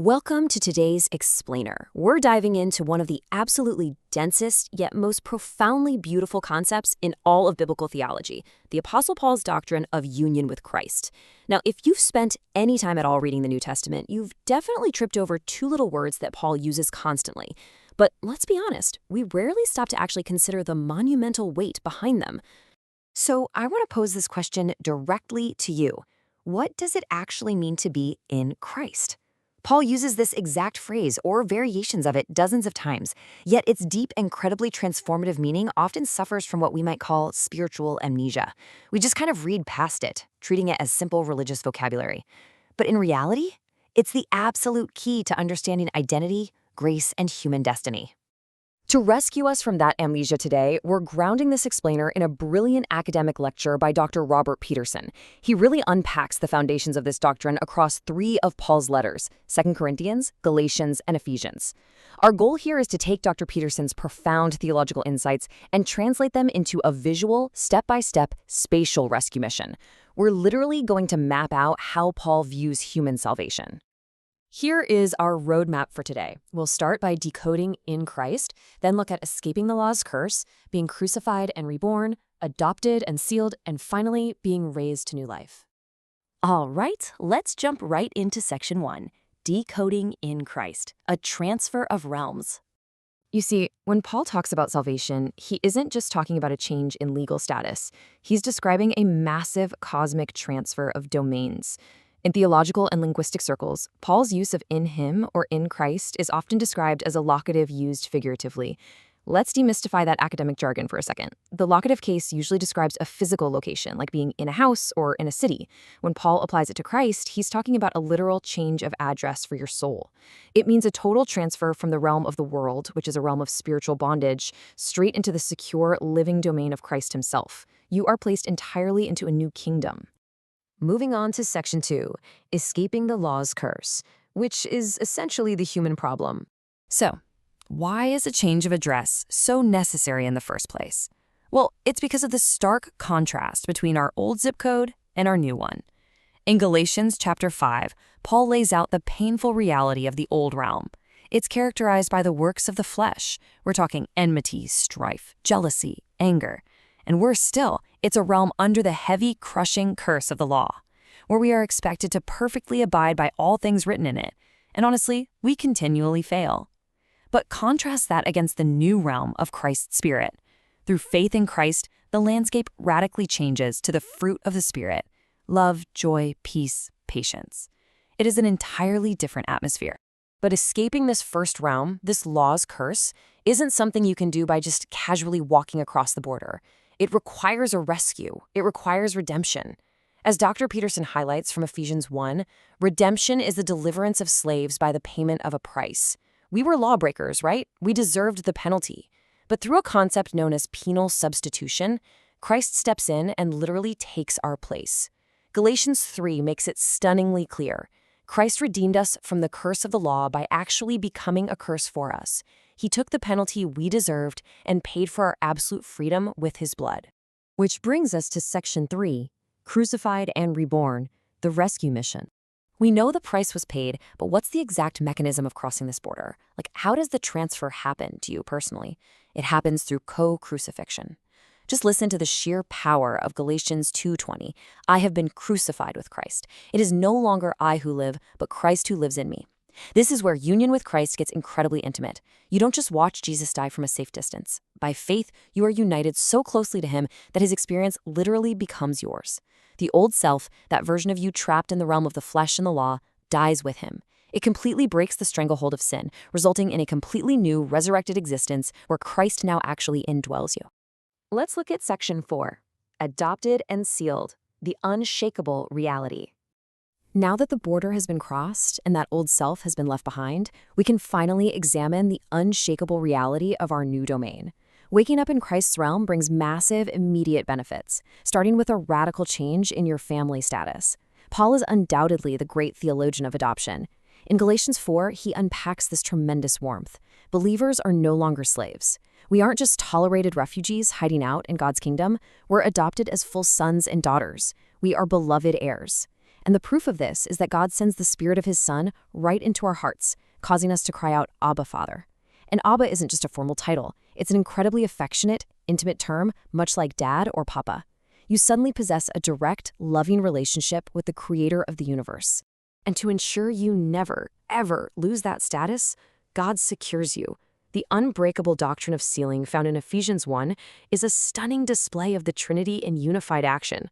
Welcome to today's Explainer. We're diving into one of the absolutely densest yet most profoundly beautiful concepts in all of biblical theology, the Apostle Paul's doctrine of union with Christ. Now, if you've spent any time at all reading the New Testament, you've definitely tripped over two little words that Paul uses constantly. But let's be honest, we rarely stop to actually consider the monumental weight behind them. So I want to pose this question directly to you. What does it actually mean to be in Christ? Paul uses this exact phrase or variations of it dozens of times, yet its deep, incredibly transformative meaning often suffers from what we might call spiritual amnesia. We just kind of read past it, treating it as simple religious vocabulary. But in reality, it's the absolute key to understanding identity, grace, and human destiny. To rescue us from that amnesia today, we're grounding this explainer in a brilliant academic lecture by Dr. Robert Peterson. He really unpacks the foundations of this doctrine across three of Paul's letters, 2 Corinthians, Galatians, and Ephesians. Our goal here is to take Dr. Peterson's profound theological insights and translate them into a visual, step-by-step, spatial rescue mission. We're literally going to map out how Paul views human salvation. Here is our roadmap for today. We'll start by decoding in Christ, then look at escaping the law's curse, being crucified and reborn, adopted and sealed, and finally being raised to new life. All right, let's jump right into section 1, decoding in Christ, a transfer of realms. You see, when Paul talks about salvation, he isn't just talking about a change in legal status. He's describing a massive cosmic transfer of domains. In theological and linguistic circles, Paul's use of in him or in Christ is often described as a locative used figuratively. Let's demystify that academic jargon for a second. The locative case usually describes a physical location, like being in a house or in a city. When Paul applies it to Christ, he's talking about a literal change of address for your soul. It means a total transfer from the realm of the world, which is a realm of spiritual bondage, straight into the secure, living domain of Christ himself. You are placed entirely into a new kingdom. Moving on to section 2, escaping the law's curse, which is essentially the human problem. So, why is a change of address so necessary in the first place? Well, it's because of the stark contrast between our old zip code and our new one. In Galatians chapter 5, Paul lays out the painful reality of the old realm. It's characterized by the works of the flesh. We're talking enmity, strife, jealousy, anger. And worse still, it's a realm under the heavy, crushing curse of the law, where we are expected to perfectly abide by all things written in it. And honestly, we continually fail. But contrast that against the new realm of Christ's Spirit. Through faith in Christ, the landscape radically changes to the fruit of the Spirit: love, joy, peace, patience. It is an entirely different atmosphere. But escaping this first realm, this law's curse, isn't something you can do by just casually walking across the border. It requires a rescue. It requires redemption. As Dr. Peterson highlights from Ephesians 1, redemption is the deliverance of slaves by the payment of a price. We were lawbreakers, right? We deserved the penalty. But through a concept known as penal substitution, Christ steps in and literally takes our place. Galatians 3 makes it stunningly clear. Christ redeemed us from the curse of the law by actually becoming a curse for us. He took the penalty we deserved and paid for our absolute freedom with his blood. Which brings us to section 3, crucified and reborn, the rescue mission. We know the price was paid, but what's the exact mechanism of crossing this border? Like, how does the transfer happen to you personally? It happens through co-crucifixion. Just listen to the sheer power of Galatians 2:20. I have been crucified with Christ. It is no longer I who live, but Christ who lives in me. This is where union with Christ gets incredibly intimate. You don't just watch Jesus die from a safe distance. By faith, you are united so closely to him that his experience literally becomes yours. The old self, that version of you trapped in the realm of the flesh and the law, dies with him. It completely breaks the stranglehold of sin, resulting in a completely new, resurrected existence where Christ now actually indwells you. Let's look at section 4, adopted and sealed, the unshakable reality. Now that the border has been crossed and that old self has been left behind, we can finally examine the unshakable reality of our new domain. Waking up in Christ's realm brings massive, immediate benefits, starting with a radical change in your family status. Paul is undoubtedly the great theologian of adoption. In Galatians 4, he unpacks this tremendous warmth. Believers are no longer slaves. We aren't just tolerated refugees hiding out in God's kingdom. We're adopted as full sons and daughters. We are beloved heirs. And the proof of this is that God sends the Spirit of His Son right into our hearts, causing us to cry out, Abba, Father. And Abba isn't just a formal title. It's an incredibly affectionate, intimate term, much like dad or papa. You suddenly possess a direct, loving relationship with the creator of the universe. And to ensure you never, ever lose that status, God secures you. The unbreakable doctrine of sealing found in Ephesians 1 is a stunning display of the Trinity in unified action.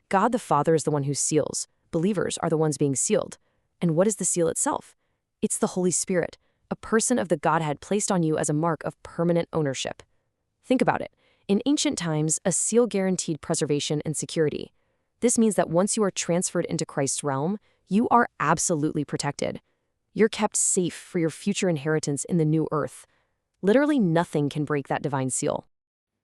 God the Father is the one who seals. Believers are the ones being sealed. And what is the seal itself? It's the Holy Spirit, a person of the Godhead placed on you as a mark of permanent ownership. Think about it. In ancient times, a seal guaranteed preservation and security. This means that once you are transferred into Christ's realm, you are absolutely protected. You're kept safe for your future inheritance in the new earth. Literally nothing can break that divine seal.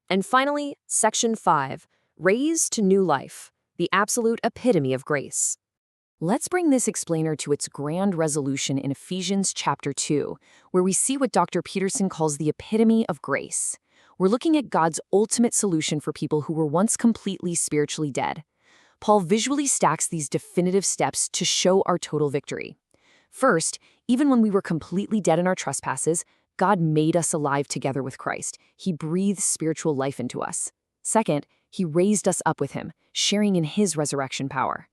And finally, Section 5, Raised to New Life, the absolute epitome of grace. Let's bring this explainer to its grand resolution in Ephesians chapter 2, where we see what Dr. Peterson calls the epitome of grace. We're looking at God's ultimate solution for people who were once completely spiritually dead. Paul visually stacks these definitive steps to show our total victory. First, even when we were completely dead in our trespasses, God made us alive together with Christ. He breathed spiritual life into us. Second, He raised us up with Him, sharing in His resurrection power.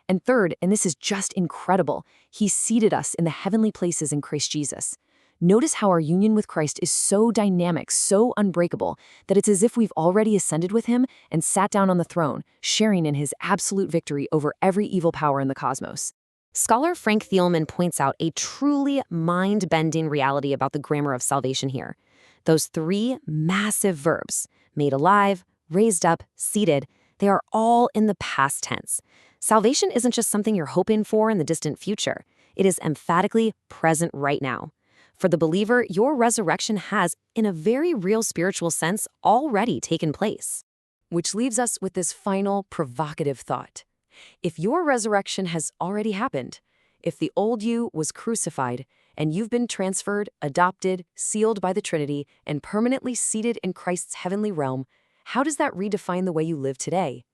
And third, and this is just incredible, He seated us in the heavenly places in Christ Jesus. Notice how our union with Christ is so dynamic, so unbreakable, that it's as if we've already ascended with Him and sat down on the throne, sharing in His absolute victory over every evil power in the cosmos. Scholar Frank Thielman points out a truly mind-bending reality about the grammar of salvation here. Those three massive verbs, made alive, raised up, seated, they are all in the past tense. Salvation isn't just something you're hoping for in the distant future. It is emphatically present right now. For the believer, your resurrection has, in a very real spiritual sense, already taken place. Which leaves us with this final provocative thought. If your resurrection has already happened, if the old you was crucified, and you've been transferred, adopted, sealed by the Trinity, and permanently seated in Christ's heavenly realm, how does that redefine the way you live today?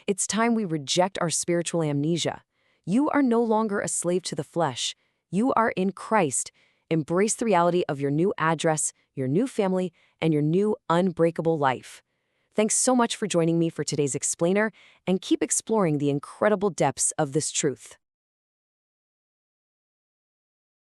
It's time we reject our spiritual amnesia. You are no longer a slave to the flesh. You are in Christ. Embrace the reality of your new address, your new family, and your new unbreakable life. Thanks so much for joining me for today's explainer, and keep exploring the incredible depths of this truth.